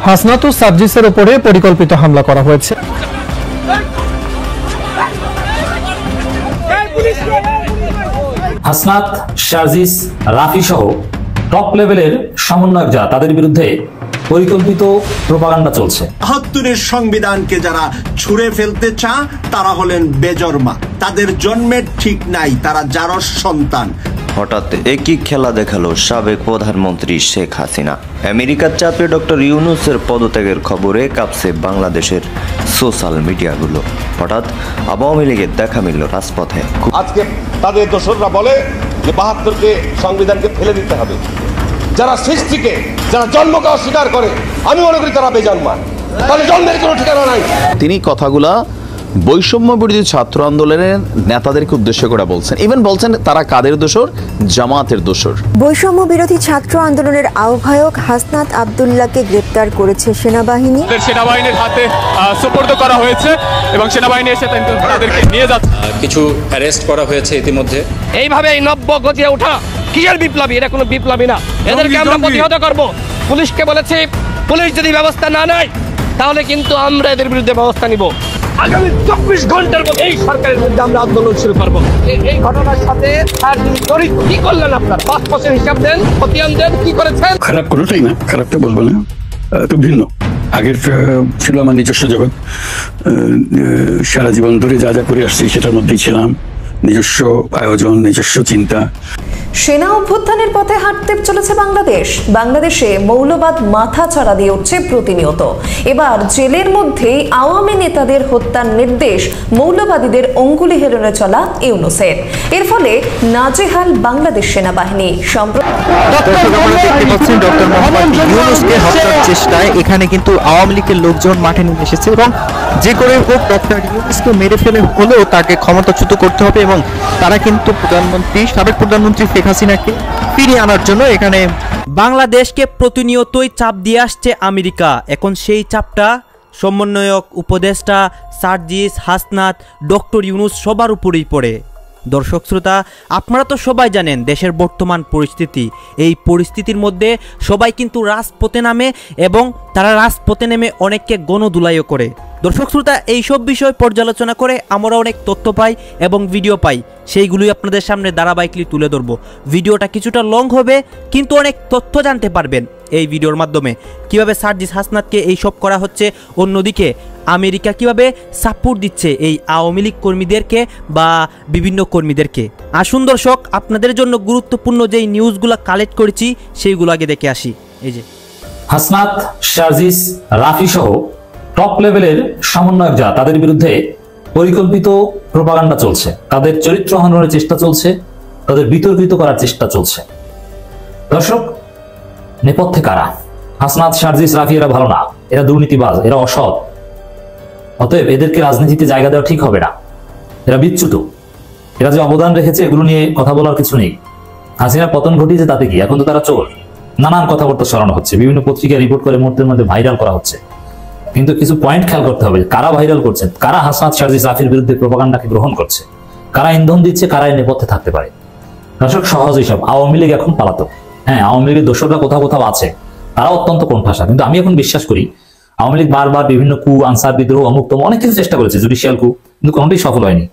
হাসনাত ও সার্জিসের উপরে পরিকল্পিত হামলা করা হয়েছে। হাসনাত, সার্জিস, রাফি সহ টপ লেভেলের সমন্বয়ক যারা, তাদের বিরুদ্ধে পরিকল্পিত প্রোপাগান্ডা চলছে। ৭২-এর সংবিধানকে যারা ছুঁড়ে ফেলতে চায় তারা হলেন বেজন্মা, তাদের জন্মের ঠিক নাই, তারা জারস সন্তান। হঠাৎ একই খেলা দেখালো সাবেক প্রধানমন্ত্রী শেখ হাসিনা। আমেরিকার চাপে ডক্টর ইউনূসের পদত্যাগের খবরে কাঁপছে বাংলাদেশের সোশ্যাল মিডিয়াগুলো। হঠাৎ আওয়ামী লীগের দেখা মিলল রাজপথে। আজকে তাদের দোসররা বলে যে ৭২কে সংবিধানকে ফেলে দিতে হবে। যারা সৃষ্টিকে, যারা জন্মকে অস্বীকার করে, আমি মনে করি তারা বেজন্মা, তাদের জন্মের কোনো ঠিকানা নাই। তিনি কথাগুলা বৈষম্য বিরোধী ছাত্র আন্দোলনের নেতাদেরকে উদ্দেশ্য করে বলছেন। ইভেন বলছেন তারা কাদের দোসর? জামাতের দোসর। বৈষম্য বিরোধী ছাত্র আন্দোলনের আহ্বায়ক হাসনাত আব্দুল্লাহকে গ্রেপ্তার করেছে সেনাবাহিনী। সেনাবাহিনীর হাতে সুপর্দ করা হয়েছে এবং সেনাবাহিনী এসে তাদেরকে নিয়ে যাচ্ছে। কিছু অ্যারেস্ট করা হয়েছে ইতিমধ্যে। এইভাবে এই নব্য গজিয়ে ওঠা কিসের বিপ্লবী? এটা কোনো বিপ্লবী না, এদেরকে আমরা প্রতিহত করব। পুলিশকে বলেছি, পুলিশ যদি ব্যবস্থা না নেয় তাহলে কিন্তু আমরা এদের বিরুদ্ধে ব্যবস্থা নিব। আগামী ২৪ ঘন্টার মধ্যে এই সরকারের বিরুদ্ধে আমরা আন্দোলন শুরু করব। এই ঘটনার সাথে কি করলেন আপনার? ৫% হিসাব দেন, খতিয়ান দেন, কি করেছেন? খারাপ কোনোটাই না, খারাপটা বলবো না, তো ভিন্ন। আগের ছিল আমার নিজস্ব জগৎ, সারা জীবন ধরে যা যা করে আসছি সেটার মধ্যেই ছিলাম, নিজস্ব আয়োজন, নিজস্ব চিন্তা। সেনা অভ্যুত্থানের পথে হাঁটতে চলেছে বাংলাদেশ। বাংলাদেশে মৌলবাদ মাথা চাড়া দিয়ে উঠছে প্রতিনিয়ত। এবার জেলের মধ্যেই আওয়ামী নেতাদের হত্যার নির্দেশ মৌলবাদীদের অঙ্গুলি হেলনে চলা ইউনূসের। এর ফলে নাজেহাল বাংলাদেশ সেনাবাহিনী। চেষ্টায় এখানে কিন্তু আওয়ামী লীগের লোকজন মাঠে নেমে এসেছে এবং যে করে হোক ডক্টর ইউনূসকে মেরে ফেলে হলেও তাকে ক্ষমতাচ্যুত করতে হবে এবং তারা কিন্তু সাবেক প্রধানমন্ত্রী শেখ হাসিনাকে ফিরিয়ে আনার জন্য এখানে বাংলাদেশকে প্রতিনিয়তই চাপ দিয়ে আসছে আমেরিকা। এখন সেই চাপটা সমন্বয়ক, উপদেষ্টা, সার্জিস, হাসনাত, ডক্টর ইউনূস সবার উপরেই পড়ে। দর্শক শ্রোতা, আপনারা তো সবাই জানেন দেশের বর্তমান পরিস্থিতি। এই পরিস্থিতির মধ্যে সবাই কিন্তু রাজপথে নামে এবং তারা রাজপথে নেমে অনেককে গণধুলাইও করে। দর্শক শ্রোতা, এইসব বিষয় পর্যালোচনা করে আমরা অনেক তথ্য পাই এবং ভিডিও পাই, সেইগুলোই আপনাদের সামনে ধারাবাহিকলি তুলে ধরবো। ভিডিওটা কিছুটা লং হবে কিন্তু অনেক তথ্য জানতে পারবেন এই ভিডিওর মাধ্যমে। কিভাবে সার্জিস, হাসনাতকে এইসব করা হচ্ছে, অন্যদিকে আমেরিকা কিভাবে সাপোর্ট দিচ্ছে এই আওয়ামী লীগ কর্মীদেরকে বা বিভিন্ন কর্মীদেরকে। আসুন দর্শক, আপনাদের জন্য গুরুত্বপূর্ণ যেই নিউজগুলো কালেক্ট করেছি সেইগুলো আগে দেখে আসি। এই যে হাসনাত, সার্জিস, রাফি সহ টপ লেভেলের সমন্বয়ক যারা, তাদের বিরুদ্ধে পরিকল্পিত প্রোপাগান্ডা চলছে, তাদের চরিত্র হননের চেষ্টা চলছে, তাদের বিতর্কিত করার চেষ্টা চলছে। দর্শক, নেপথ্যে কারা? হাসনাত, সার্জিস, রাফি এরা ভালো না, এরা দুর্নীতিবাজ, এরা অসৎ। অতএব এদেরকে রাজনীতিতে জায়গা দেওয়া ঠিক হবে না। এরা বিচ্যুত, এরা যে অবদান রেখেছে এগুলো নিয়ে কথা বলার কিছু নেই। হাসিনার পতন ঘটিয়েছে তাতে কি? এখন তো তারা চোর। নানান কথাবার্তা ছড়ানো হচ্ছে, বিভিন্ন পত্রিকায় রিপোর্ট করে মুহূর্তের মধ্যে ভাইরাল করা হচ্ছে। কিন্তু কিছু পয়েন্ট খেয়াল করতে হবে, কারা ভাইরাল করছে, কারা হাসনাত, সার্জিস, রাফির বিরুদ্ধে প্রোপাগান্ডাকে গ্রহণ করছে, কারা ইন্ধন দিচ্ছে, কারা এর নেপথ্যে থাকতে পারে। দর্শক, সহজ হিসাব, আওয়ামী লীগ এখন পালাতক। হ্যাঁ, আওয়ামী লীগের দোসররা কোথাও কোথাও আছে, তারা অত্যন্ত কোণঠাসা। কিন্তু আমি এখন বিশ্বাস করি আওয়ামী লীগ বারবার বিভিন্ন কু, আনসার বিদ্রোহ, অমুক্তম অনেক কিছু চেষ্টা করেছে, জুডিশিয়াল কু, কিন্তু কোনোটাই সফল হয়নি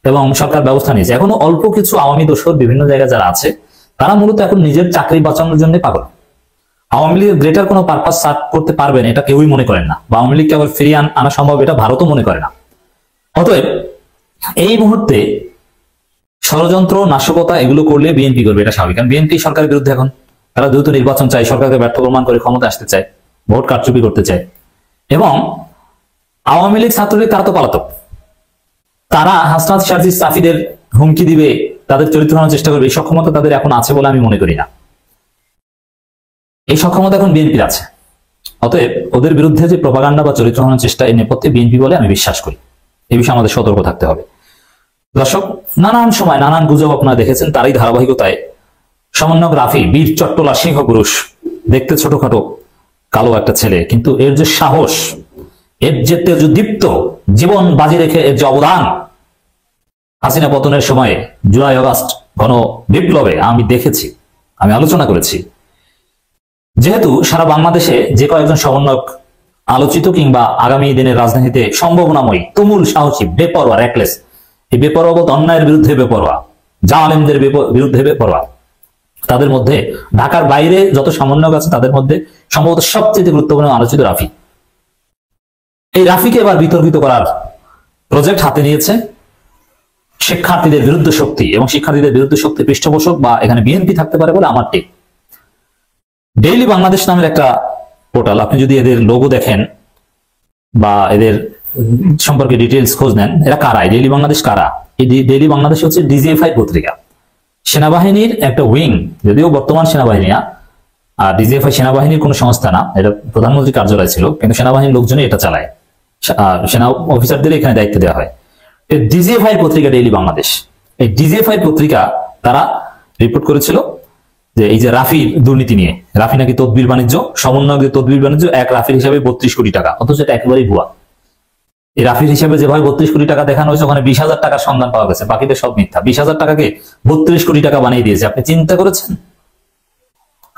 এবং সরকার ব্যবস্থা নিয়েছে। এখনো অল্প কিছু আওয়ামী দোসর বিভিন্ন জায়গায় যারা আছে, তারা মূলত এখন নিজের চাকরি বাঁচানোর জন্য পাগল। আওয়ামী লীগের গ্রেটার কোনো পারপাস সার্ভ করতে পারবেন এটা কেউই মনে করেন না, বা আওয়ামী লীগকে আবার ফিরিয়ে আনা সম্ভব এটা ভারতও মনে করে না। অতএব এই মুহূর্তে ষড়যন্ত্র, নাশকতা এগুলো করলে বিএনপি করবে, এটা স্বাভাবিক। কারণ বিএনপি সরকারের বিরুদ্ধে এখন, তারা দ্রুত নির্বাচন চায়, সরকারকে ব্যর্থ প্রমাণ করে ক্ষমতা আসতে চায়, ভোট কারচুপি করতে চায়। এবং আওয়ামী লীগ, ছাত্রলীগ তারা তো পলাতক, তারা হাসনাত, সার্জিস, রাফিদের হুমকি দিবে, তাদের চরিত্র হওয়ার চেষ্টা করবে। এই সক্ষমতা তাদের এখন আছে বলে আমি মনে করি না। এই সক্ষমতা এখন বিএনপির আছে। অতএব ওদের বিরুদ্ধে যে প্রপাগান্ডা বা চরিত্র হওয়ার চেষ্টা, এই নেপথ্যে বিএনপি বলে আমি বিশ্বাস করি। এই বিষয়ে আমাদের সতর্ক থাকতে হবে। দর্শক, নানান সময় নানান গুজব আপনারা দেখেছেন, তারই ধারাবাহিকতায় সমন্বয়ক রাফি বীর চট্টলা সিংহ পুরুষ, দেখতে ছোটখাটো কালো একটা ছেলে, কিন্তু এর যে সাহস, এর যে তেজদীপ্ত, জীবন বাজি রেখে এর যে অবদান, হাসিনা পতনের সময়ে জুলাই আগস্ট গণ বিপ্লবে আমি দেখেছি, আমি আলোচনা করেছি। যেহেতু সারা বাংলাদেশে যে কয়েকজন সমন্বয়ক আলোচিত কিংবা আগামী দিনের রাজনীতিতে সম্ভাবনাময়ী, তুমুল সাহসী, বেপরোয়া, রেকলেস, এই বেপরোয়া বলতে অন্যায়ের বিরুদ্ধে বেপরোয়া, জালেমদের বিরুদ্ধে বেপরোয়া, তাদের মধ্যে ঢাকার বাইরে যত সমন্বয়ক আছে তাদের মধ্যে সম্ভবত সবচেয়ে গুরুত্বপূর্ণ আলোচিত রাফি। এই রাফিকে এবার বিতর্কিত করার প্রজেক্ট হাতে নিয়েছে শিক্ষার্থীদের বিরুদ্ধে শক্তি, এবং শিক্ষার্থীদের বিরুদ্ধে শক্তি পৃষ্ঠপোষক বা এখানে বিএনপি থাকতে পারে বলে আমার ঠিক। ডেইলি বাংলাদেশ নামের একটা পোর্টাল, আপনি যদি এদের লোগো দেখেন বা এদের সম্পর্কে ডিটেলস খোঁজ নেন, এরা কারা, ডেইলি বাংলাদেশ কারা? এই ডেইলি বাংলাদেশ হচ্ছে ডিজিএফআই পত্রিকা, সেনাবাহিনীর একটা উইং, যদিও বর্তমান সেনাবাহিনী না, আর ডিজিএফআই সেনাবাহিনীর কোনো সংস্থা না, এটা প্রধানমন্ত্রী কার্যালয় ছিল, কিন্তু সেনাবাহিনীর লোকজনই এটা চালায়, সেনা অফিসারদের এখানে দায়িত্ব দেওয়া হয়। ডিজিএফআই পত্রিকা ডেইলি বাংলাদেশ, এই ডিজিএফআই পত্রিকা তারা রিপোর্ট করেছিল যে এই যে রাফির দুর্নীতি নিয়ে, রাফি নাকি তদবির বাণিজ্য, সমন্বয়কদের তদবির বাণিজ্য, এক রাফির হিসাবে 32 কোটি টাকা, অথচ এটা একেবারেই ভুয়া। এই রাফির হিসাবে যেভাবে 32 কোটি টাকা দেখানো হয়েছে, ওখানে 20,000 টাকার সন্ধান পাওয়া গেছে, বাকিদের সব মিথ্যা। 20,000 টাকাকে 32 কোটি টাকা বানিয়ে দিয়েছে। আপনি চিন্তা করেছেন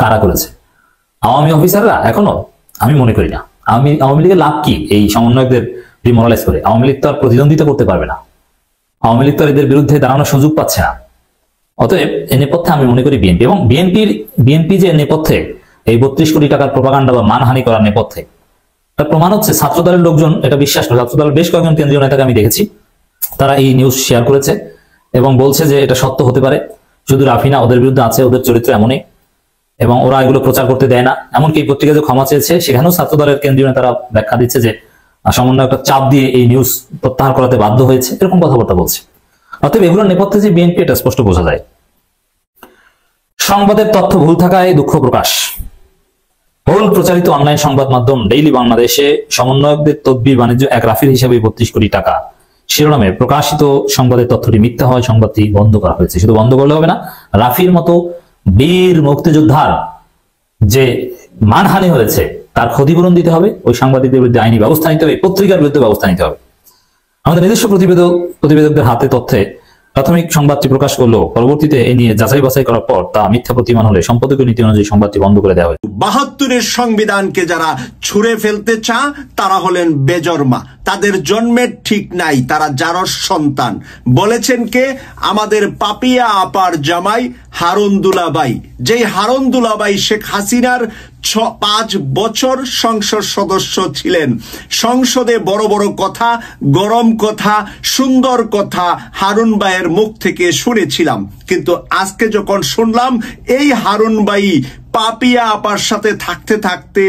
কারা করেছে? আওয়ামী অফিসাররা? এখনো আমি মনে করি না। আওয়ামী লীগের লাভ কি এই সমন্বয়কদের ডিমোরালাইজ করে? আওয়ামী লীগ তো আর প্রতিদ্বন্দ্বিতা করতে পারবে না, আওয়ামী লীগ তো এদের বিরুদ্ধে দাঁড়ানোর সুযোগ পাচ্ছে না। অতএব এ নেপথ্যে আমি মনে করি বিএনপি, এবং বিএনপি যে নেপথ্যে এই 32 কোটি টাকার প্রপাগান্ডা বা মানহানি করার নেপথ্যে, তার প্রমাণ হচ্ছে ছাত্রদলের লোকজন এটা বিশ্বাস করে। ছাত্রদলের বেশ কয়েকজন কেন্দ্রীয় নেতাকে আমি দেখেছি, তারা এই নিউজ শেয়ার করেছে এবং বলছে যে এটা সত্য হতে পারে। শুধু রাফি না, ওদের বিরুদ্ধে আছে, ওদের চরিত্র এমনই, এবং ওরা এগুলো প্রচার করতে দেয় না। এমনকি এই পত্রিকা যে ক্ষমা চেয়েছে, সেখানেও ছাত্রদলের কেন্দ্রীয় নেতারা ব্যাখ্যা দিচ্ছে যে সমন্বয়কটা চাপ দিয়ে এই নিউজ প্রত্যাহার করাতে বাধ্য হয়েছে, এরকম কথাবার্তা বলছে। অতএব এগুলোর নেপথ্যে যে বিএনপি, এটা স্পষ্ট বোঝা যায়। সংবাদের তথ্য ভুল থাকায় দুঃখ প্রকাশ। বহুল প্রচারিত অনলাইন সংবাদ মাধ্যম ডেইলি বাংলাদেশে সমন্বয়কদের তদবির বাণিজ্য, এক রাফির হিসাবে 32 কোটি টাকা শিরোনামে প্রকাশিত সংবাদের তথ্যটি মিথ্যা হয়, সংবাদটি বন্ধ করা হয়েছে। শুধু বন্ধ করলে হবে না, রাফির মতো বীর মুক্তিযোদ্ধার যে মানহানি হয়েছে তার ক্ষতিপূরণ দিতে হবে, ওই সাংবাদিকদের বিরুদ্ধে আইনি ব্যবস্থা নিতে হবে, পত্রিকার বিরুদ্ধে ব্যবস্থা নিতে হবে। আমাদের নিজস্ব প্রতিবেদকদের হাতে তথ্যে প্রাথমিক সংবাদটি প্রকাশ করলেও পরবর্তীতে এ নিয়ে যাচাই বাছাই করার পর তা মিথ্যা প্রতিমান হলে সম্পাদকীয় নীতি অনুযায়ী সংবাদটি বন্ধ করে দেওয়া হয়। 72-এর সংবিধানকে যারা ছুঁড়ে ফেলতে চা তারা হলেন বেজন্মা, তাদের জন্মের ঠিক নাই, তারা জারস সন্তান। বলেছেন কে? আমাদের পাপিয়া আপার জামাই হারুন দুলাভাই, যেই হারুন দুলাভাই শেখ হাসিনার 5 বছর সংসদ সদস্য ছিলেন। সংসদে বড় বড় কথা, গরম কথা, সুন্দর কথা হারুন ভাইয়ের মুখ থেকে শুনেছিলাম, কিন্তু আজকে যখন শুনলাম এই হারুন ভাই পাপিয়া আপার সাথে থাকতে থাকতে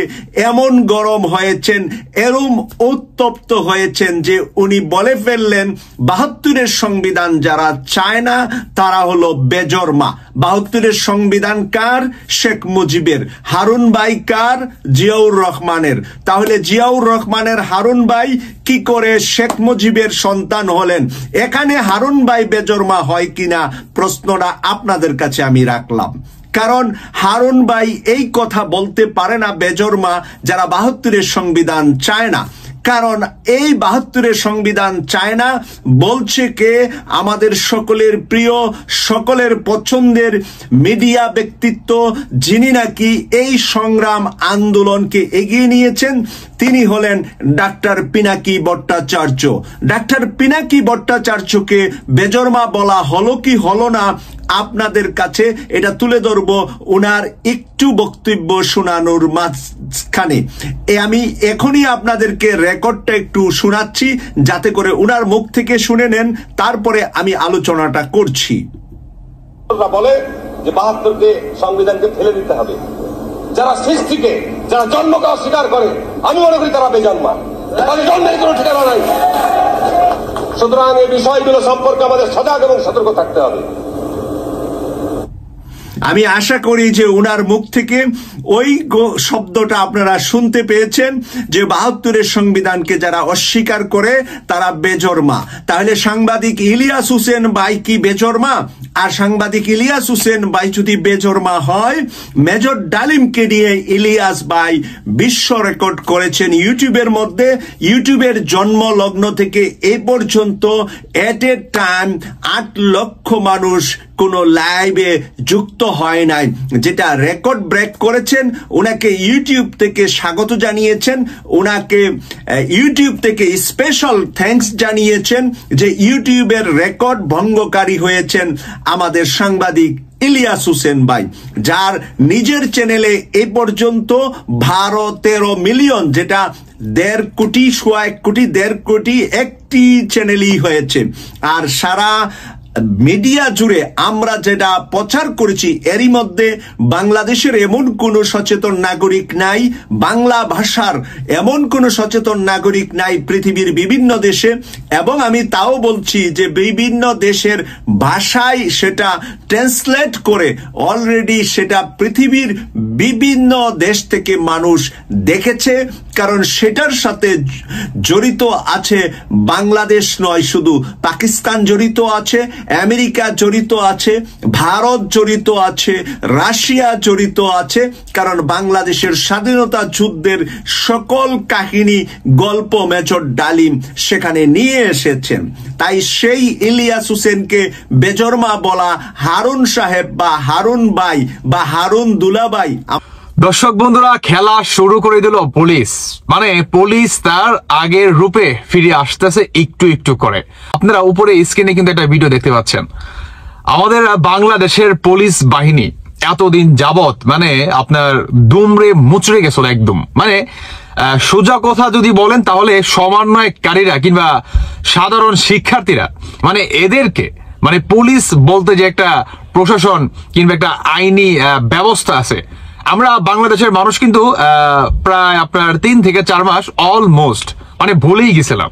এমন গরম হয়েছেন, এরম উত্তপ্ত হয়েছেন যে উনি বলে ফেললেন 72-এর সংবিধান যারা চায় না তারা হলো বেজন্মা। 72-এর সংবিধান কার? শেখ মুজিবের। হারুন ভাই কার? জিয়াউর রহমানের। তাহলে জিয়াউর রহমানের হারুন ভাই কি করে শেখ মুজিবের সন্তান হলেন? এখানে হারুন ভাই বেজন্মা হয় কিনা প্রশ্নটা আপনাদের কাছে আমি রাখলাম। কারণ হারুন ভাই এই কথা বলতে পারে না বেজন্মা যারা 72-এর সংবিধান চায় না। কারণ এই 72-এর সংবিধান চায় না বলছে কে? আমাদের সকলের প্রিয়, সকলের পছন্দের মিডিয়া ব্যক্তিত্ব, যিনি নাকি এই সংগ্রাম আন্দোলনকে এগিয়ে নিয়েছেন, তিনি হলেন ডাক্তার পিনাকি ভট্টাচার্য। ডাক্তার পিনাকি ভট্টাচার্যকে বেজন্মা বলা হলো কি হলো না আপনাদের কাছে এটা তুলে ধরবো উনার একটু বক্তব্য শোনানোর মাঝখানে। আমি এখনই আপনাদেরকে রেকর্ডটা একটু শোনাচ্ছি যাতে করে উনার মুখ থেকে শুনে নেন, তারপরে আমি আলোচনাটা করছি। বলে যে 72-কে সংবিধানকে ফেলে দিতে হবে। যারা সৃষ্টিকে, যারা জন্মকে অস্বীকার করে, আমি মনে করি তারা বেজন্মা, তাদের জন্মের কোনো ঠিকানা নাই। সুতরাং এই বিষয়গুলো সম্পর্কে আমাদের সজাগ এবং সতর্ক থাকতে হবে। আমি আশা করি যে উনার মুখ থেকে ওই শব্দটা আপনারা শুনতে পেয়েছেন যে 72-এর সংবিধানকে যারা অস্বীকার করে তারা বেজন্মা। তাহলে সাংবাদিক ইলিয়াস হোসেন ভাই কি বেজন্মা? আর সাংবাদিক ইলিয়াস হোসেন ভাই যদি বেজন্মা হয়, মেজর ডালিমকে নিয়ে ইলিয়াস ভাই বিশ্ব রেকর্ড করেছেন ইউটিউবের মধ্যে। ইউটিউবের জন্ম লগ্ন থেকে এই পর্যন্ত এট এ টাইম 8 লক্ষ মানুষ কোন লাইভে যুক্ত হয় নাই, যেটা রেকর্ড ব্রেক করেছেন। ওনাকে ইউটিউব থেকে স্বাগত জানিয়েছেন, ওনাকে ইউটিউব থেকে স্পেশাল থ্যাঙ্কস জানিয়েছেন যে ইউটিউবের রেকর্ড ভঙ্গকারী হয়েছেন আমাদের সাংবাদিক ইলিয়াস হোসেন ভাই, যার নিজের চ্যানেলে এ পর্যন্ত 12-13 মিলিয়ন, যেটা 1.5 কোটি, 1 কোটি 1.5 কোটি একটি চ্যানেলই হয়েছে। আর সারা মিডিয়া জুড়ে আমরা যেটা প্রচার করেছি, এরই মধ্যে বাংলাদেশের এমন কোন সচেতন নাগরিক নাই, বাংলা ভাষার এমন কোন সচেতন নাগরিক নাই পৃথিবীর বিভিন্ন দেশে। এবং আমি তাও বলছি যে বিভিন্ন দেশের ভাষায় সেটা ট্রান্সলেট করে অলরেডি সেটা পৃথিবীর বিভিন্ন দেশ থেকে মানুষ দেখেছে, কারণ সেটার সাথে জড়িত আছে বাংলাদেশ নয়, শুধু পাকিস্তান জড়িত আছে, আমেরিকা জড়িত আছে, ভারত জড়িত আছে, রাশিয়া জড়িত আছে, কারণ বাংলাদেশের স্বাধীনতা যুদ্ধের সকল কাহিনী, গল্প মেজর ডালিম সেখানে নিয়ে এসেছেন। তাই সেই ইলিয়াস হোসেনকে বেজরমা বলা, হারুন সাহেব বা হারুন ভাই বা হারুন দুলাভাই। দর্শক বন্ধুরা, খেলা শুরু করে দিল পুলিশ। মানে পুলিশ তার আগের রূপে ফিরে আসতেছে একটু একটু করে। আপনারা উপরে স্ক্রিনে কিন্তু একটা ভিডিও দেখতে পাচ্ছেন। আমাদের বাংলাদেশের পুলিশ বাহিনী এতদিন যাবত মানে আপনার দুমড়ে মুচড়ে গেছিল একদম। মানে সোজা কথা যদি বলেন তাহলে সমন্বয়কারীরা কিংবা সাধারণ শিক্ষার্থীরা মানে এদেরকে মানে পুলিশ বলতে যে একটা প্রশাসন কিংবা একটা আইনি ব্যবস্থা আছে, আমরা বাংলাদেশের মানুষ কিন্তু প্রায় আপনার 3 থেকে 4 মাস অলমোস্ট মানে ভুলেই গেছিলাম।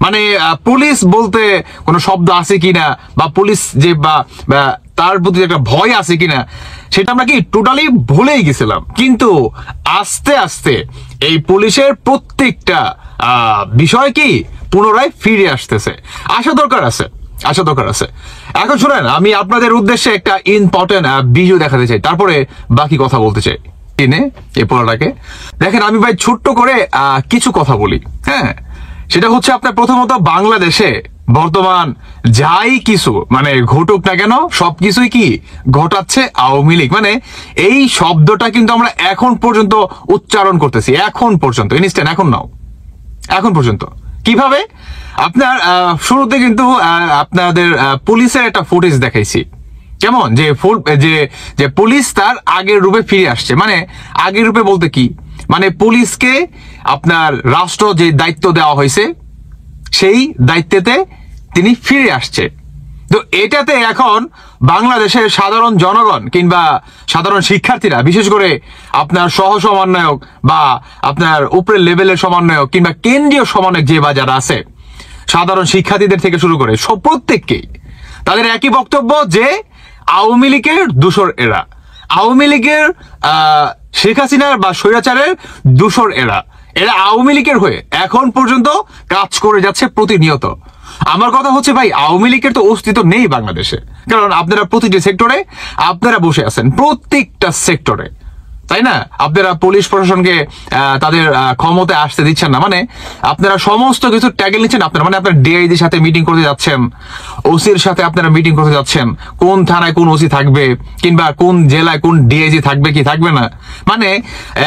মানে পুলিশ বলতে কোনো শব্দ আছে কিনা বা পুলিশ যে বা তার প্রতি একটা ভয় আছে কিনা সেটা আমরা কি টোটালি ভুলেই গেছিলাম। কিন্তু আস্তে আস্তে এই পুলিশের প্রত্যেকটা বিষয় কি পুনরায় ফিরে আসতেছে। আশা দরকার আছে। এখন শুনেন, আমি আপনাদের উদ্দেশ্যে একটা ইম্পর্টেন্ট ভিডিও দেখাতে চাই, তারপরে বাকি কথা বলতে চাই। এই পড়াটাকে দেখেন, আমি ভাই ছোট্ট করে কিছু কথা বলি। হ্যাঁ, সেটা হচ্ছে আপনার প্রথমত বাংলাদেশে বর্তমান যাই কিছু মানে ঘটুক না কেন সবকিছুই কি ঘটাচ্ছে আওয়ামী লীগ। মানে এই শব্দটা কিন্তু আমরা এখন পর্যন্ত উচ্চারণ করতেছি, এখন পর্যন্ত ইনস্ট্যান্ট, এখন পর্যন্ত। কিভাবে? আপনার শুরুতে কিন্তু আপনাদের পুলিশের একটা ফুটেজ দেখাইছি, কেমন যে পুলিশ তার আগের রূপে ফিরে আসছে। মানে আগের রূপে বলতে কি, মানে পুলিশকে আপনার রাষ্ট্র যে দায়িত্ব দেওয়া হয়েছে সেই দায়িত্বেতে তিনি ফিরে আসছে। তো এটাতে এখন বাংলাদেশের সাধারণ জনগণ কিংবা সাধারণ শিক্ষার্থীরা, বিশেষ করে আপনার সহ সমন্বয়ক বা আপনার উপরের লেভেলের সমন্বয়ক কিংবা কেন্দ্রীয় সমন্বয়ক যে বা যারা আছে, সাধারণ শিক্ষার্থীদের থেকে শুরু করে সব প্রত্যেককেই তাদের একই বক্তব্য যে আওয়ামী লীগের দূষর এরা, আওয়ামী লীগের শেখ হাসিনার বা স্বৈরাচারের দূষর এরা আওয়ামী লীগের হয়ে এখন পর্যন্ত কাজ করে যাচ্ছে প্রতিনিয়ত। আমার কথা হচ্ছে ভাই, আওয়ামী লীগের তো অস্তিত্ব নেই বাংলাদেশে, কারণ আপনারা প্রতিটি সেক্টরে আপনারা বসে আছেন, প্রত্যেকটা সেক্টরে, তাই না? আপনারা পুলিশ প্রশাসনকে তাদের ক্ষমতায় আসতে দিচ্ছেন না। মানে আপনারা সমস্ত কিছু ট্যাগেল নিচ্ছেন আপনারা। মানে আপনার ডিআইজির সাথে মিটিং করতে যাচ্ছেন, ওসির সাথে আপনারা মিটিং করতে যাচ্ছেন, কোন থানায় কোন ওসি থাকবে কিংবা কোন জেলায় কোন ডিআইজি থাকবে কি থাকবে না, মানে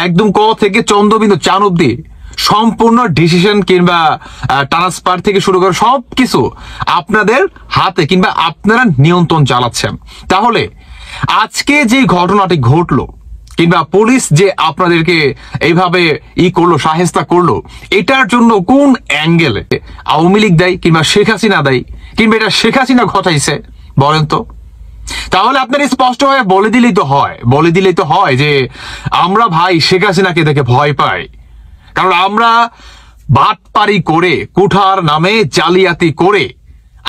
একদম ক থেকে চন্দ্রবিন্দু চান অব্দি সম্পূর্ণ ডিসিশন কিংবা ট্রান্সফার থেকে শুরু করে সবকিছু আপনাদের হাতে কিংবা আপনারা নিয়ন্ত্রণ চালাচ্ছেন। তাহলে আজকে যে ঘটনাটি ঘটলো কিংবা পুলিশ যে আপনাদেরকে এইভাবে করলো, শায়েস্তা করলো, এটার জন্য কোন অ্যাঙ্গেলে আওয়ামী লীগ দায়ী কিংবা শেখ হাসিনা দায়ী কিংবা এটা শেখ হাসিনা ঘটাইছে বলেন তো? তাহলে আপনার স্পষ্টভাবে বলে দিলেই তো হয় যে আমরা ভাই শেখ হাসিনাকে দেখে ভয় পাই, কারণ আমরা বাটপারি করে কুঠার নামে জালিয়াতি করে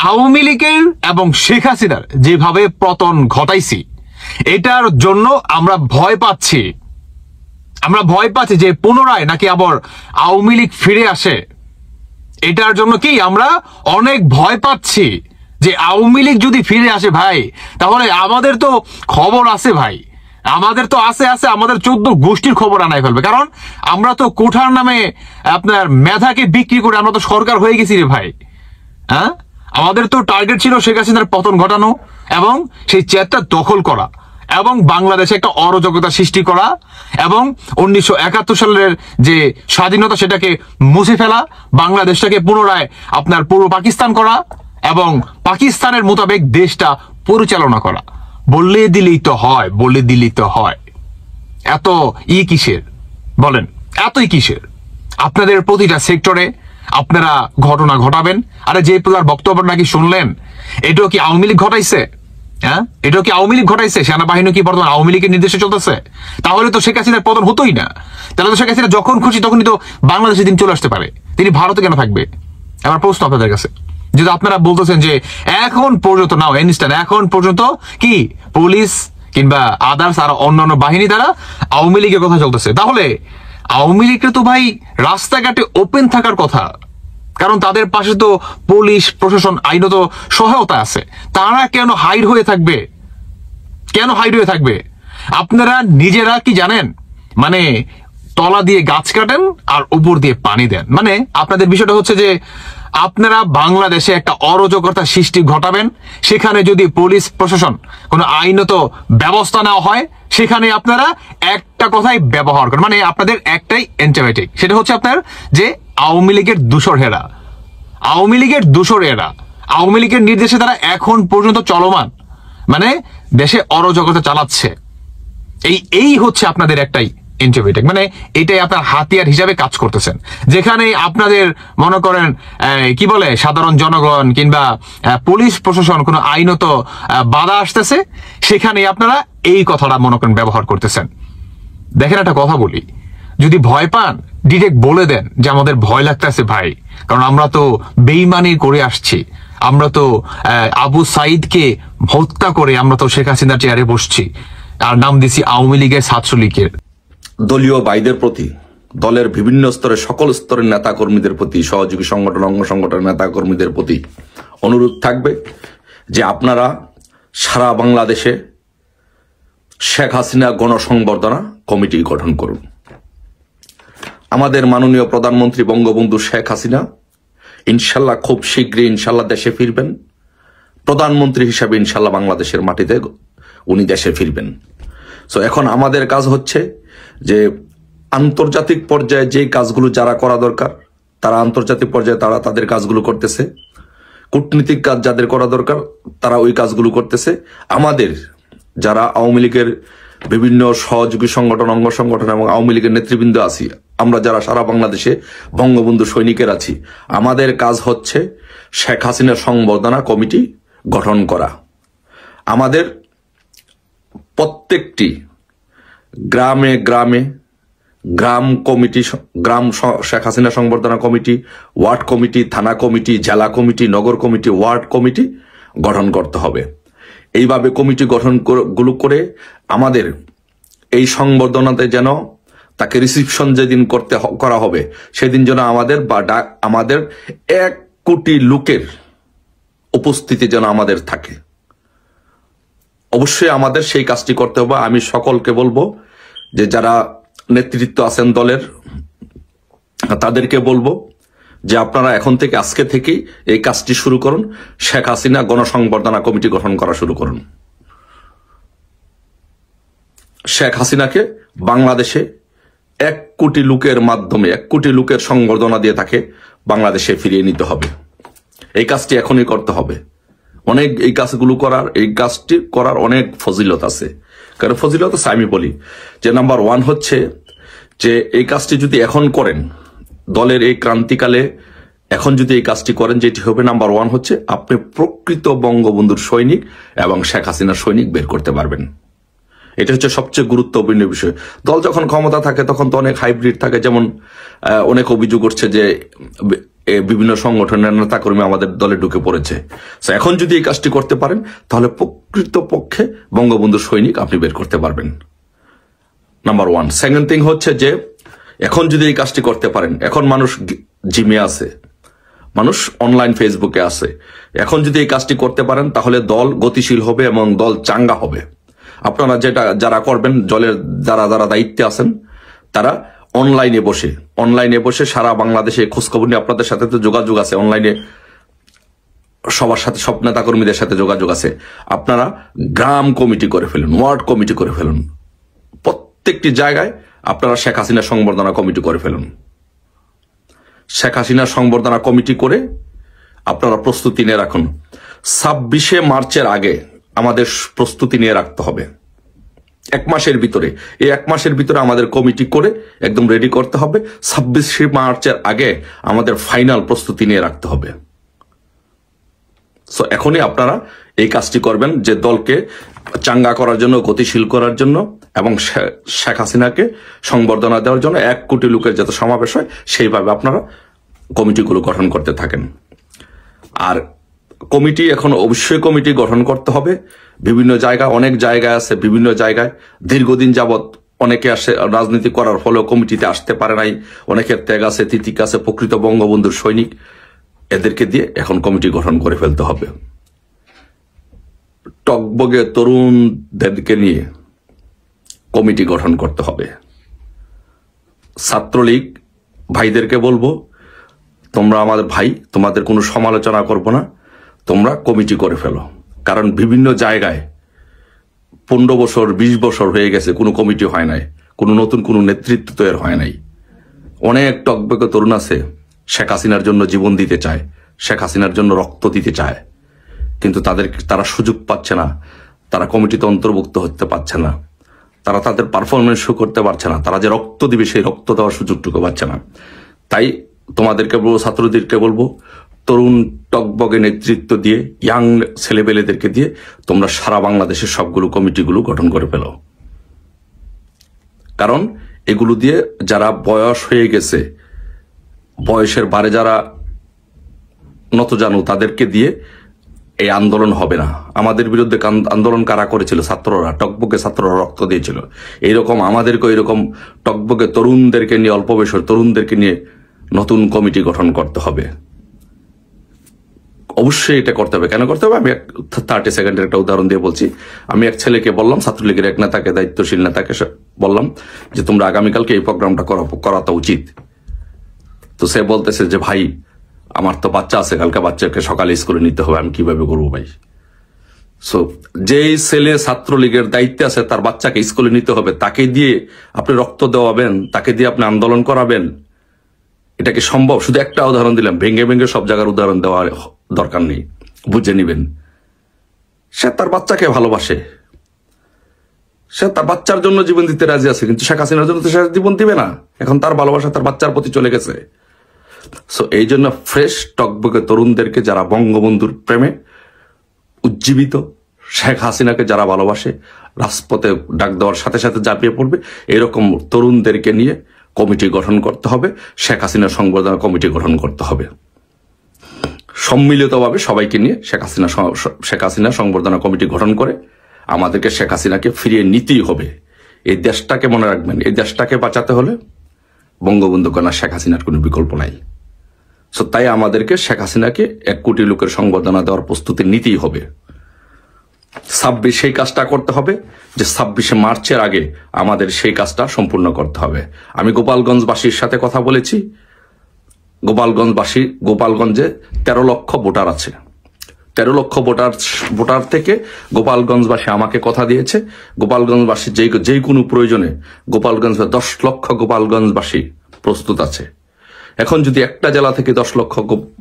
আওয়ামী লীগের এবং শেখ হাসিনার যেভাবে পতন ঘটাইছি এটার জন্য আমরা ভয় পাচ্ছি যে পুনরায় নাকি আবার আওয়ামী লীগ ফিরে আসে। এটার জন্য কি আমরা অনেক ভয় পাচ্ছি যে আওয়ামী লীগ যদি ফিরে আসে ভাই, তাহলে আমাদের তো খবর আছে ভাই, আমাদের তো আছে আমাদের 14 গোষ্ঠীর খবর আনাই ফেলবে। কারণ আমরা তো কোঠার নামে আপনার মেধাকে বিক্রি করে আমরা তো সরকার হয়ে গেছি রে ভাই। হ্যাঁ, আমাদের তো টার্গেট ছিল শেখ হাসিনার পতন ঘটানো এবং সেই চেয়ারটা দখল করা। এবং বাংলাদেশে একটা অরাজকতা সৃষ্টি করা এবং 1971 সালের যে স্বাধীনতা সেটাকে মুছে ফেলা, বাংলাদেশটাকে পুনরায় আপনার পূর্ব পাকিস্তান করা এবং পাকিস্তানের মোতাবেক দেশটা পরিচালনা করা। বললে দিলেই তো হয়। এত কিসের বলেন, এতই কিসের? আপনাদের প্রতিটা সেক্টরে আপনারা ঘটনা ঘটাবেন। আরে যে প্রকার বক্তব্য নাকি শুনলেন, এটাও কি আওয়ামী লীগ ঘটাইছে? হ্যাঁ, এটাও কি আওয়ামী লীগ ঘটাইছে? সেনাবাহিনী কি বর্তমান আওয়ামী লীগের নির্দেশে চলতেছে? তাহলে তো শেখ হাসিনার পতন হতোই না। তাহলে তো শেখ হাসিনা যখন খুশি তখনই তো বাংলাদেশে দিন চলে আসতে পারে। তিনি ভারতে কেন থাকবে? আমার প্রশ্ন আপনাদের কাছে, যদি আপনারা বলতেছেন যে এখন পর্যন্ত নাও ইনস্ট্যান্ট এখন পর্যন্ত কি পুলিশ কিংবা আদার্স আর অন্যান্য বাহিনী দ্বারা আওয়ামী লীগের কথা চলতেছে, তাহলে আওয়ামী লীগের তো ভাই রাস্তাঘাটে ওপেন থাকার কথা, কারণ তাদের পাশে তো পুলিশ প্রশাসন আইনত সহায়তা আছে। তারা কেন হাইড হয়ে থাকবে? আপনারা নিজেরা কি জানেন, মানে তলা দিয়ে গাছ কাটেন আর উপর দিয়ে পানি দেন। মানে আপনাদের বিষয়টা হচ্ছে যে আপনারা বাংলাদেশে একটা অরাজকতা সৃষ্টি ঘটাবেন, সেখানে যদি পুলিশ প্রশাসন কোনো আইনত ব্যবস্থা নেওয়া হয়, সেখানে আপনারা একটা কথাই ব্যবহার করেন, মানে আপনাদের একটাই অ্যান্টিবায়োটিক, সেটা হচ্ছে আপনার যে আওয়ামী লীগের দূষরেরা, আওয়ামী লীগের নির্দেশে তারা এখন পর্যন্ত চলমান, মানে দেশে অরাজকতা চালাচ্ছে। এই হচ্ছে আপনাদের একটাই অ্যান্টিবায়োটিক, মানে এটাই আপনার হাতিয়ার হিসাবে কাজ করতেছেন। যেখানে আপনাদের মনে করেন কি বলে সাধারণ জনগণ কিংবা পুলিশ প্রশাসন কোনো আইনত বাধা আসতেছে, সেখানে আপনারা এই কথাটা মনে করেন ব্যবহার করতেছেন। দেখেন একটা কথা বলি, যদি ভয় পান ডিরেক্ট বলে দেন যে আমাদের ভয় লাগতেছে ভাই, কারণ আমরা তো বেইমানি করে আসছি, আমরা তো আবু সাইদকে হত্যা করে আমরা তো শেখ হাসিনার চেয়ারে বসছি আর নাম দিছি আওয়ামী লীগের ছাত্রলীগের। দলীয় ভাইদের প্রতি, দলের বিভিন্ন স্তরের সকল স্তরের নেতা কর্মীদের প্রতি, সহযোগী সংগঠন অঙ্গ সংগঠনের নেতা কর্মীদের প্রতি অনুরোধ থাকবে যে আপনারা সারা বাংলাদেশে শেখ হাসিনা গণসংবর্ধনা কমিটি গঠন করুন। আমাদের মাননীয় প্রধানমন্ত্রী বঙ্গবন্ধু শেখ হাসিনা ইনশাল্লাহ খুব শীঘ্রই ইনশাল্লাহ দেশে ফিরবেন। প্রধানমন্ত্রী হিসাবে ইনশাল্লাহ বাংলাদেশের মাটিতে উনি দেশে ফিরবেন। সো এখন আমাদের কাজ হচ্ছে যে আন্তর্জাতিক পর্যায়ে যে কাজগুলো যারা করা দরকার তারা আন্তর্জাতিক পর্যায়ে তারা তাদের কাজগুলো করতেছে, কূটনীতিক কাজ যাদের করা দরকার তারা ওই কাজগুলো করতেছে। আমাদের যারা আওয়ামী লীগের বিভিন্ন সহযোগী সংগঠন অঙ্গ সংগঠন এবং আওয়ামী লীগের নেতৃবৃন্দ আছি, আমরা যারা সারা বাংলাদেশে বঙ্গবন্ধু সৈনিকের আছি, আমাদের কাজ হচ্ছে শেখ হাসিনার সংবর্ধনা কমিটি গঠন করা। আমাদের প্রত্যেকটি গ্রামে গ্রামে গ্রাম কমিটি, গ্রাম শেখ হাসিনা সংবর্ধনা কমিটি, ওয়ার্ড কমিটি, থানা কমিটি, জেলা কমিটি, নগর কমিটি, ওয়ার্ড কমিটি গঠন করতে হবে। এইভাবে কমিটি গঠন গুলো করে আমাদের এই সংবর্ধনাতে যেন তাকে রিসিপশন যেদিন করা হবে সেদিন যেন আমাদের 1 কোটি লোকের উপস্থিতি যেন আমাদের থাকে। অবশ্যই আমাদের সেই কাজটি করতে হবে। আমি সকলকে বলবো যে যারা নেতৃত্ব আছেন দলের তাদেরকে বলবো যে আপনারা এখন থেকে আজকে থেকেই এই কাজটি শুরু করুন, শেখ হাসিনা গণসংবর্ধনা কমিটি গঠন করা শুরু করুন। শেখ হাসিনাকে বাংলাদেশে 1 কোটি লোকের মাধ্যমে 1 কোটি লোকের সংবর্ধনা দিয়ে তাকে বাংলাদেশে ফিরিয়ে নিতে হবে। এই কাজটি এখনই করতে হবে। অনেক এই কাজটি করার অনেক ফজিলত আছে। কারণ ফজিলত আছে আমি বলি যে নাম্বার 1 হচ্ছে যে এই কাজটি যদি এখন করেন, দলের এই ক্রান্তিকালে এখন যদি এই কাজটি করেন, যেটি হবে নাম্বার 1 হচ্ছে আপনি প্রকৃত বঙ্গবন্ধুর সৈনিক এবং শেখ হাসিনার সৈনিক বের করতে পারবেন। এটা হচ্ছে সবচেয়ে গুরুত্বপূর্ণ বিষয়। দল যখন ক্ষমতা থাকে তখন তো অনেক হাইব্রিড থাকে, যেমন অনেক অভিযোগ করছে যে বিভিন্ন সংগঠনের নেতা কর্মী আমাদের দলে ঢুকে পড়েছে। এখন যদি এই কাজটি করতে পারেন তাহলে প্রকৃত পক্ষে বঙ্গবন্ধুর সৈনিক আপনি বের করতে পারবেন, নাম্বার 1। সেকেন্ড থিং হচ্ছে যে এখন যদি এই কাজটি করতে পারেন, এখন মানুষ জিমে আছে, মানুষ অনলাইন ফেসবুকে আছে, এখন যদি এই কাজটি করতে পারেন তাহলে দল গতিশীল হবে এবং দল চাঙ্গা হবে। আপনারা যারা করবেন, দলের যারা দায়িত্বে আছেন তারা অনলাইনে বসে সারা বাংলাদেশে খোঁজখবর নিয়ে, আপনাদের সাথে তো যোগাযোগ আছে, অনলাইনে সবার সাথে, সব নেতা কর্মীদের সাথে যোগাযোগ আছে, আপনারা গ্রাম কমিটি করে ফেলুন, ওয়ার্ড কমিটি করে ফেলুন, প্রত্যেকটি জায়গায় আপনারা শেখ হাসিনা সংবর্ধনা কমিটি করে ফেলুন। শেখ হাসিনা সংবর্ধনা কমিটি করে আপনারা প্রস্তুতি নিয়ে রাখুন। 26শে মার্চের আগে আমাদের প্রস্তুতি নিয়ে রাখতে হবে। 1 মাসের ভিতরে, এই 1 মাসের ভিতরে আমাদের কমিটি করে একদম রেডি করতে হবে। 26শে মার্চের আগে আমাদের ফাইনাল প্রস্তুতি নিয়ে রাখতে হবে। সো এখনই আপনারা এই কাজটি করবেন, যে দলকে চাঙ্গা করার জন্য, গতিশীল করার জন্য এবং শেখ হাসিনাকে সংবর্ধনা দেওয়ার জন্য 1 কোটি লোকের যত সমাবেশ হয় সেইভাবে আপনারা কমিটিগুলো গঠন করতে থাকেন। আর কমিটি এখন অবশ্যই কমিটি গঠন করতে হবে। বিভিন্ন জায়গায়, অনেক জায়গায় আছে, বিভিন্ন জায়গায় দীর্ঘদিন যাবৎ অনেকে আসে, রাজনীতি করার ফলেও কমিটিতে আসতে পারে নাই। অনেকের ত্যাগ আছে, তিতিক আছে, প্রকৃত বঙ্গবন্ধুর সৈনিক, এদেরকে দিয়ে এখন কমিটি গঠন করে ফেলতে হবে। টকবগে তরুণদেরকে নিয়ে কমিটি গঠন করতে হবে। ছাত্রলীগ ভাইদেরকে বলবো, তোমরা আমাদের ভাই, তোমাদের কোনো সমালোচনা করব না, তোমরা কমিটি করে ফেলো। কারণ বিভিন্ন জায়গায় 15 বছর 20 বছর হয়ে গেছে, কোনো কমিটি হয় নাই, কোনো নতুন কোনো নেতৃত্ব তৈরি হয় নাই। অনেক টকবগে তরুণ আছে শেখ হাসিনার জন্য জীবন দিতে চায়, শেখ হাসিনার জন্য রক্ত দিতে চায়, কিন্তু তারা সুযোগ পাচ্ছে না, তারা কমিটিতে অন্তর্ভুক্ত হতে পারছে না, তারা তাদের পারফরমেন্স শো করতে পারছে না, তারা যে রক্ত দিবে সেই রক্ত দেওয়ার সুযোগটুকু পাচ্ছে না। তাই তোমাদেরকে বলবো, ছাত্রদেরকে বলবো, তরুণ টকবগে নেতৃত্ব দিয়ে, ইয়াং ছেলেবেলেদেরকে দিয়ে তোমরা সারা বাংলাদেশের সবগুলো কমিটিগুলো গঠন করে ফেলো। কারণ এগুলো দিয়ে যারা বয়স হয়ে গেছে, বয়সের বারে যারা নতজানু, তাদেরকে দিয়ে এই আন্দোলন হবে না। আমাদের বিরুদ্ধে আন্দোলন কারা করেছিল? ছাত্ররা, টকবগে ছাত্ররা রক্ত দিয়েছিল। এইরকম আমাদেরকে এরকম টকবগে তরুণদেরকে নিয়ে, অল্প বয়সের তরুণদেরকে নিয়ে নতুন কমিটি গঠন করতে হবে। অবশ্যই এটা করতে হবে। কেন করতে হবে? আমি 30 সেকেন্ডের একটা উদাহরণ দিয়ে বলছি। আমি এক ছেলেকে বললাম, ছাত্রলীগের এক নেতাকে, দায়িত্বশীল নেতাকে বললাম যে তোমরা আগামীকালকে এই প্রোগ্রামটা করাটা উচিত। তো সে বলতেছে যে ভাই, আমার তো বাচ্চা আছে, কালকে বাচ্চাকে সকালে স্কুলে নিতে হবে, আমি কিভাবে করবো ভাই? সো যেই ছেলে ছাত্রলীগের দায়িত্বে আছে, তার বাচ্চাকে স্কুলে নিতে হবে, তাকে দিয়ে আপনি রক্ত দেওয়াবেন, তাকে দিয়ে আপনি আন্দোলন করাবেন, এটা কি সম্ভব? শুধু একটা উদাহরণ দিলাম, ভেঙ্গে ভেঙ্গে সব জায়গার উদাহরণ দেওয়ার দরকার নেই, বুঝে নিবেন। সে তার বাচ্চাকে ভালোবাসে, সে তার বাচ্চার জন্য জীবন দিতে রাজি আছে, কিন্তু শেখ হাসিনার জন্য তো সে জীবন দিবে না। এখন তার ভালোবাসা তার বাচ্চার প্রতি চলে গেছে। সো এই জন্য ফ্রেশ টকবগে তরুণদেরকে, যারা বঙ্গবন্ধুর প্রেমে উজ্জীবিত, শেখ হাসিনাকে যারা ভালোবাসে, রাজপথে ডাক দেওয়ার সাথে সাথে ঝাঁপিয়ে পড়বে, এরকম তরুণদেরকে নিয়ে কমিটি গঠন করতে হবে। শেখ হাসিনা সংবর্ধনা কমিটি গঠন করতে হবে সম্মিলিতভাবে, সবাইকে নিয়ে শেখ হাসিনা সংবর্ধনা কমিটি গঠন করে আমাদেরকে শেখ হাসিনাকে ফিরিয়ে নিতেই হবে। এই দেশটাকে মনে রাখবেন, এই দেশটাকে বাঁচাতে হলে বঙ্গবন্ধু কন্যা শেখ হাসিনার কোনো বিকল্প নাই। সো তাই আমাদেরকে শেখ হাসিনাকে 1 কোটি লোকের সংবর্ধনা দেওয়ার প্রস্তুতি নিতেই হবে। 26 সেই কাজটা করতে হবে, যে 26শে মার্চের আগে আমাদের সেই কাজটা সম্পূর্ণ করতে হবে। আমি গোপালগঞ্জবাসীর সাথে কথা বলেছি। গোপালগঞ্জে 13 লক্ষ ভোটার আছে। 13 লক্ষ ভোটার থেকে গোপালগঞ্জবাসী আমাকে কথা দিয়েছে, গোপালগঞ্জবাসী যেই কোনো প্রয়োজনে গোপালগঞ্জ 10 লক্ষ গোপালগঞ্জবাসী প্রস্তুত আছে। এখন যদি একটা জেলা থেকে 10 লক্ষ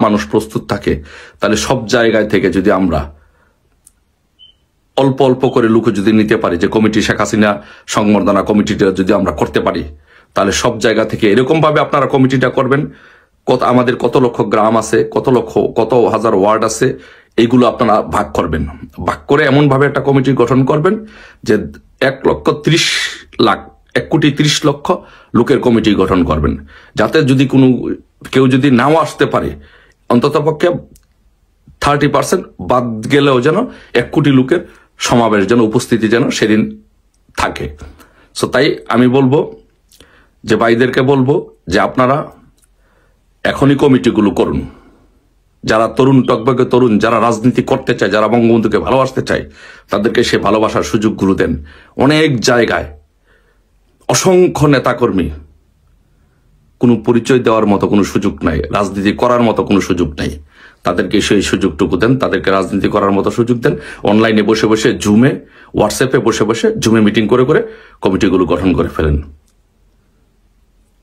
মানুষ প্রস্তুত থাকে, তাহলে সব জায়গায় থেকে যদি আমরা অল্প অল্প করে লোক যদি নিতে পারি, যে কমিটি, শেখ হাসিনা সংবর্ধনা কমিটিটা যদি আমরা করতে পারি, তাহলে সব জায়গা থেকে এরকম ভাবে আপনারা কমিটিটা করবেন। আমাদের কত লক্ষ গ্রাম আছে, কত হাজার ওয়ার্ড আছে, এইগুলো আপনারা ভাগ করবেন। ভাগ করে এমন ভাবে একটা কমিটি গঠন করবেন যে 1 কোটি 30 লক্ষ লোকের কমিটি গঠন করবেন, যাতে যদি কেউ যদি নাও আসতে পারে, অন্তত পক্ষে 30% বাদ গেলেও যেন 1 কোটি লোকের সমাবেশ, যেন উপস্থিতি যেন সেদিন থাকে। সো তাই আমি বলবো যে ভাইদেরকে বলবো যে আপনারা এখনই কমিটিগুলো করুন। যারা তরুণ, টকবগে তরুণ, যারা রাজনীতি করতে চায়, যারা বঙ্গবন্ধুকে ভালোবাসতে চায়, তাদেরকে সে ভালোবাসার সুযোগগুলো দেন। অনেক জায়গায় অসংখ্য নেতাকর্মী, কোনো পরিচয় দেওয়ার মতো কোনো সুযোগ নাই, রাজনীতি করার মতো কোনো সুযোগ নাই। তাদেরকে সেই সুযোগটুকু দেন, তাদেরকে রাজনীতি করার মতো সুযোগ দেন। অনলাইনে বসে বসে জুমে, হোয়াটসঅ্যাপে বসে বসে জুমে মিটিং করে করে কমিটিগুলো গঠন করে ফেলেন।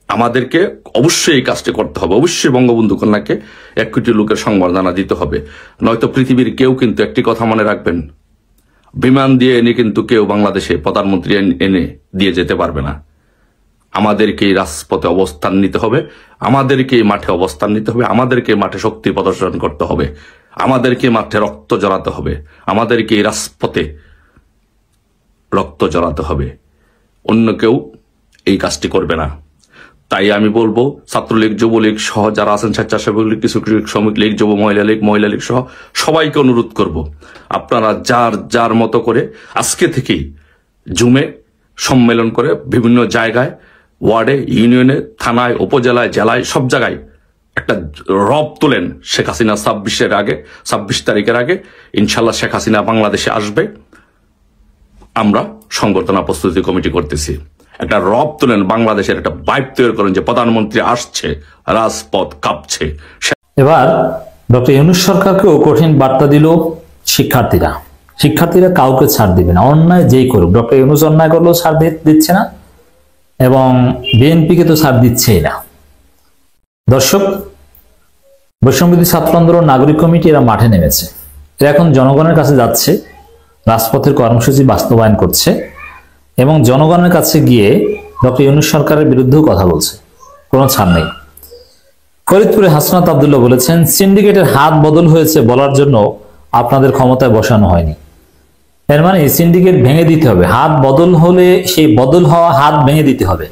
আমাদেরকে অবশ্যই এই কাজটি করতে হবে, অবশ্যই বঙ্গবন্ধু কন্যাকে 1 কোটি লোকের সংবর্ধনা দিতে হবে। নয়তো পৃথিবীর কেউ কিন্তু একটি কথা মনে রাখবেন, বিমান দিয়ে এনে কিন্তু কেউ বাংলাদেশে প্রধানমন্ত্রী এনে দিয়ে যেতে পারবে না। আমাদেরকে রাজপথে অবস্থান নিতে হবে, আমাদেরকে মাঠে অবস্থান নিতে হবে, আমাদেরকে মাঠে শক্তি প্রদর্শন করতে হবে, আমাদেরকে মাঠে রক্ত জড়াতে হবে, আমাদেরকে রাজপথে রক্ত জড়াতে হবে। অন্য কেউ এই কাজটি করবে না। তাই আমি বলবো ছাত্রলীগ, যুবলীগ সহ যারা আছেন, স্বেচ্ছাসেবক লীগ, কিছু শ্রমিক লীগ, যুব মহিলা লীগ সহ সবাইকে অনুরোধ করব, আপনারা যার যার মতো করে আজকে থেকেই জুমে সম্মেলন করে বিভিন্ন জায়গায়, ওয়ার্ডে, ইউনিয়নে, থানায়, উপজেলায়, জেলায়, সব জায়গায় একটা রব তোলেন। শেখ হাসিনা 26 তারিখের আগে ইনশাল্লাহ শেখ হাসিনা বাংলাদেশে আসবে। আমরা সংবর্ধনা প্রস্তুতি কমিটি করতেছি। একটা রব তোলেন, বাংলাদেশের একটা ভাইব তৈরি করেন যে প্রধানমন্ত্রী আসছে, রাজপথ কাঁপছে। এবার ডক্টর ইউনূস সরকারকেও কঠিন বার্তা দিল শিক্ষার্থীরা কাউকে ছাড় দিবে না, অন্যায় যেই করুক। ডক্টর ইউনূস অন্যায় করলেও ছাড় দিচ্ছে না এবং বিএনপিকে তো ছাড় দিচ্ছেই না। দর্শক, বৈষম্যবিরোধী ছাত্র আন্দোলন, নাগরিক কমিটি এরা মাঠে নেমেছে। এরা এখন জনগণের কাছে যাচ্ছে, রাজপথের কর্মসূচি বাস্তবায়ন করছে এবং জনগণের কাছে গিয়ে ডক্টর ইউনূস সরকারের বিরুদ্ধেও কথা বলছে। কোনো ছাড় নেই। ফরিদপুরে হাসনাত আব্দুল্লাহ বলেছেন, সিন্ডিকেটের হাত বদল হয়েছে বলার জন্য আপনাদের ক্ষমতায় বসানো হয়নি। এর মানে সিন্ডিকেট ভেঙে দিতে হবে। হাত বদল হলে সেই বদল হওয়া হাত ভেঙে দিতে হবে।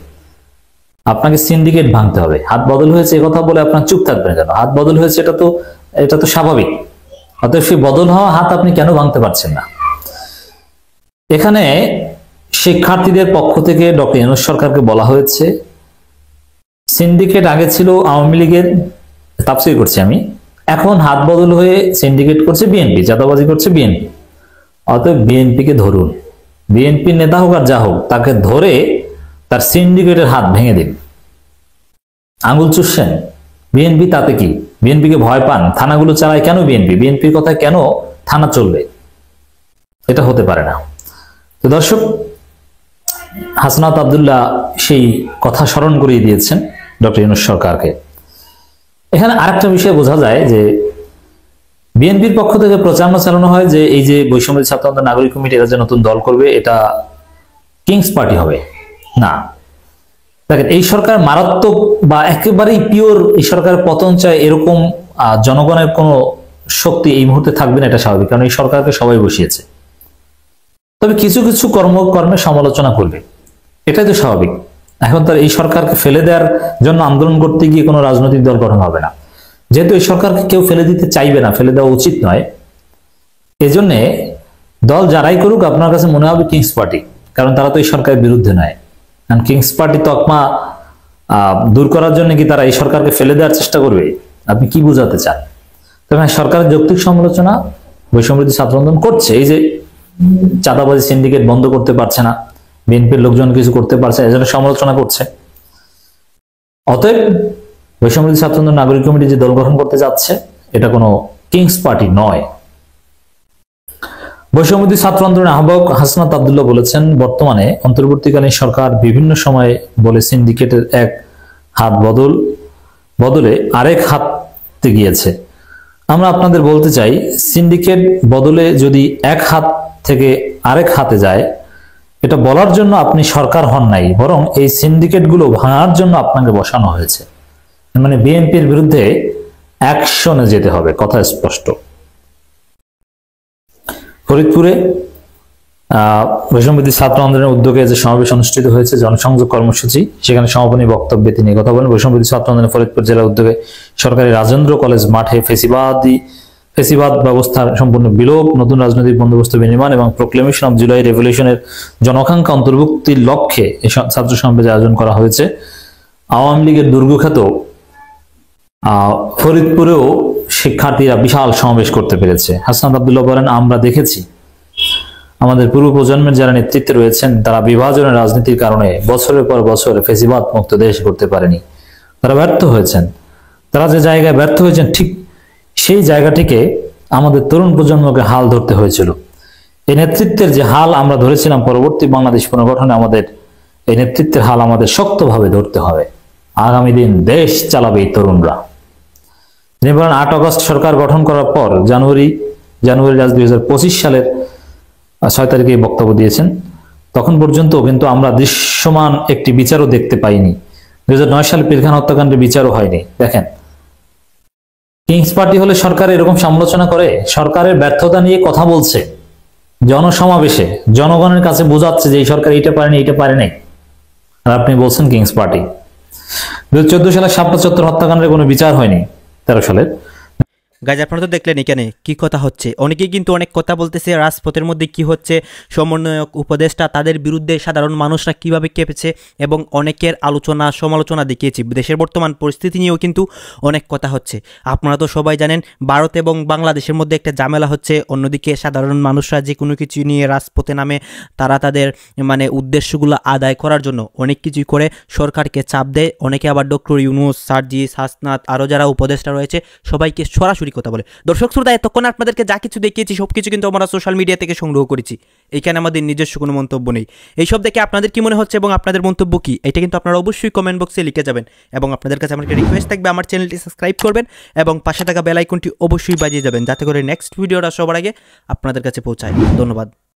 আপনাকে সিন্ডিকেট ভাঙতে হবে। হাত বদল হয়েছে কথা বলে আপনার চুপ থাকবেন কেন? হাত বদল হয়েছে এটা তো স্বাভাবিক। অতএব সেই বদল হওয়া হাত আপনি কেন ভাঙতে পারছেন না? এখানে শিক্ষার্থীদের পক্ষ থেকে ডক্টর ইউনূস সরকারকে বলা হয়েছে, সিন্ডিকেট আগে ছিল আওয়ামী লীগের, তাফসীর করছি আমি, এখন হাত বদল হয়ে সিন্ডিকেট করছে বিএনপি, চাঁদাবাজি করছে বিএনপি। অতএব বিএনপিকে ধরুন, বিএনপি নেতা হোক আর যা হোক, তাকে ধরে তার সিন্ডিকেটের হাত ভেঙে দিন। আঙুল চুষছেন বিএনপি, তাতে কি? বিএনপিকে ভয় পান? থানাগুলো চালায় কেন বিএনপি? বিএনপির কথা কেন থানা চলবে? এটা হতে পারে না। তো দর্শক, হাসনাত আব্দুল্লাহ সেই কথা স্মরণ করিয়ে দিয়েছেন ডক্টর ইউনূস সরকারকে। এখানে আরেকটা বিষয় বোঝা যায় যে বিএনপির পক্ষ থেকে প্রচারণা চালানো হয় যে এই যে বৈষম্যবিরোধী ছাত্র আন্দোলন নাগরিক কমিটি, এরা যে নতুন দল করবে, এটা কিংস পার্টি হবে না। দেখেন, এই সরকার মারাত্মক বা একেবারেই পিওর এই সরকারের পতন চায়, এরকম জনগণের কোনো শক্তি এই মুহূর্তে থাকবে না, এটা স্বাভাবিক, কারণ এই সরকারকে সবাই বসিয়েছে। তবে কিছু কিছু কর্মকর্মে সমালোচনা করবে, এটাই তো স্বাভাবিক। এখন তার এই সরকারকে ফেলে দেওয়ার জন্য আন্দোলন করতে গিয়ে কোনো রাজনৈতিক দল গঠন হবে না। যেহেতু এই সরকারকে কেউ ফেলে দিতে চাইবে না, ফেলে দেওয়া উচিত নয়, এজন্যে দল যারাই করুক আপনার কাছে মনে হবে কিংস পার্টি, কারণ তারা তো এই সরকারের বিরুদ্ধে নয়। কারণ কিংস পার্টি তকমা দূর করার জন্য কি তারা এই সরকারকে ফেলে দেওয়ার চেষ্টা করবে? আপনি কি বোঝাতে চান? তবে সরকারের যৌক্তিক সমালোচনা বৈষম্যবিরোধী ছাত্র আন্দোলন করছে। এই যে চাঁদাবাজি, সিন্ডিকেট বন্ধ করতে পারছে না, বিএনপির লোকজন কিছু করতে পারছে, এজন্য সমালোচনা করছে। অতএব বৈষম্যবিরোধী ছাত্র আন্দোলন নাগরিক কমিটি যে দল গঠন করতে যাচ্ছে, এটা কোনো কিংস পার্টি নয়। বৈষম্যবিরোধী ছাত্র আন্দোলনের আহ্বায়ক হাসনাত আব্দুল্লাহ বলেছেন, বর্তমানে অন্তর্বর্তীকালীন সরকার বিভিন্ন সময়ে বলে সিন্ডিকেটের এক হাত বদলে আরেক হাতে গিয়েছে। আমরা আপনাদের বলতে চাই, সিন্ডিকেট বদলে যদি এক হাত থেকে আরেক হাতে যায়, এটা বলার জন্য আপনি সরকার হন নাই, বরং এই সিন্ডিকেট গুলো ভাঙার জন্য আপনাকে বসানো হয়েছে। মানে বিএনপির বিরুদ্ধে অ্যাকশনে যেতে হবে, কথা স্পষ্ট। ফরিদপুরে বৈষম্যবিরোধী ছাত্র আন্দোলনের উদ্যোগে যে সমাবেশ অনুষ্ঠিত হয়েছে, জনসংযোগ কর্মসূচি, সেখানে সমাপনী বক্তব্যে তিনি কথা বলেন। বৈষম্যবিরোধী ছাত্র আন্দোলন ফরিদপুর জেলা উদ্যোগে সরকারি রাজেন্দ্র কলেজ মাঠে ফেসিবাদ ব্যবস্থার সম্পূর্ণ বিলোপ, নতুন রাজনৈতিক বন্দোবস্ত বিনির্মাণ এবং প্রোক্লেমেশন অব জুলাই রেভলিউশনের জনআকাঙ্ক্ষা অন্তর্ভুক্তির লক্ষ্যে এই ছাত্র সমাবেশ আয়োজন করা হয়েছে। আওয়ামী লীগের দুর্গখ্যাত ফরিদপুরেও শিক্ষার্থীরা বিশাল সমাবেশ করতে পেরেছে। হাসনাত আব্দুল্লাহ বলেন, আমরা দেখেছি আমাদের পূর্ব প্রজন্মের যারা নেতৃত্বে রয়েছেন, তারা বিভাজনের রাজনীতির কারণে বছরের পর বছর ফেসিবাদ মুক্ত দেশ করতে পারেনি। তারা ব্যর্থ হয়েছেন। তারা যে জায়গায় ব্যর্থ হয়েছেন, ঠিক সেই জায়গাটিকে আমাদের তরুণ প্রজন্মকে হাল ধরতে হয়েছিল। এই নেতৃত্বের যে হাল আমরা ধরেছিলাম, পরবর্তী বাংলাদেশ পুনর্গঠনে আমাদের এই নেতৃত্বের হাল আমাদের শক্তভাবে ধরতে হবে। আগামী দিন দেশ চালাবে এই তরুণরা। তিনি বলেন 8 আগস্ট সরকার গঠন করার পর জানুয়ারি 2025 সালের 6 তারিখে বক্তব্য দিয়েছেন। তখন পর্যন্ত কিন্তু আমরা দৃশ্যমান একটি বিচারও দেখতে পাইনি। 2009 সালে পিলখানা হত্যাকাণ্ডের বিচারও হয়নি। দেখেন, কিংস পার্টি হলে সরকার এরকম সমালোচনা করে, সরকারের ব্যর্থতা নিয়ে কথা বলছে, জনসমাবেশে জনগণের কাছে বোঝাচ্ছে যে এই সরকার এটা পারেনি, এটা পারে নাই, আর আপনি বলছেন কিংস পার্টি। 2014 সালে শাপলা চত্বর হত্যাকাণ্ডের কোনো বিচার হয়নি, 13 সালের। গাইজ আপনারা তো দেখলেন এখানে কি কথা হচ্ছে। অনেকেই কিন্তু অনেক কথা বলতেছে রাজপথের মধ্যে কি হচ্ছে, সমন্বয়ক উপদেষ্টা তাদের বিরুদ্ধে সাধারণ মানুষরা কিভাবে কেঁপেছে, এবং অনেকের আলোচনা সমালোচনা দেখিয়েছি। দেশের বর্তমান পরিস্থিতি নিয়েও কিন্তু অনেক কথা হচ্ছে। আপনারা তো সবাই জানেন ভারত এবং বাংলাদেশের মধ্যে একটা ঝামেলা হচ্ছে। অন্যদিকে সাধারণ মানুষরা যে কোনো কিছু নিয়ে রাজপথে নামে, তারা তাদের মানে উদ্দেশ্যগুলো আদায় করার জন্য অনেক কিছুই করে, সরকারকে চাপ দেয়। অনেকে আবার ডক্টর ইউনূস, সার্জিস, হাসনাত, আরও যারা উপদেষ্টা রয়েছে সবাইকে সরাসরি কথা বলে। দর্শক শ্রোতা, এতক্ষণ আপনাদেরকে যা কিছু দেখিয়েছি সব কিছু কিন্তু আমরা সোশ্যাল মিডিয়া থেকে সংগ্রহ করেছি। এইখানে আমাদের নিজস্ব কোনো মন্তব্য নেই। এইসব দেখে আপনাদের কি মনে হচ্ছে এবং আপনাদের মন্তব্য কি, এটা কিন্তু আপনারা অবশ্যই কমেন্ট বক্সে লিখে যাবেন। এবং আপনাদের কাছে আমার রিকোয়েস্ট থাকবে আমার চ্যানেলটি সাবস্ক্রাইব করবেন এবং পাশে থাকা বেল আইকনটি অবশ্যই বাজিয়ে যাবেন, যাতে করে নেক্সট ভিডিওটা সবার আগে আপনাদের কাছে পৌঁছায়। ধন্যবাদ।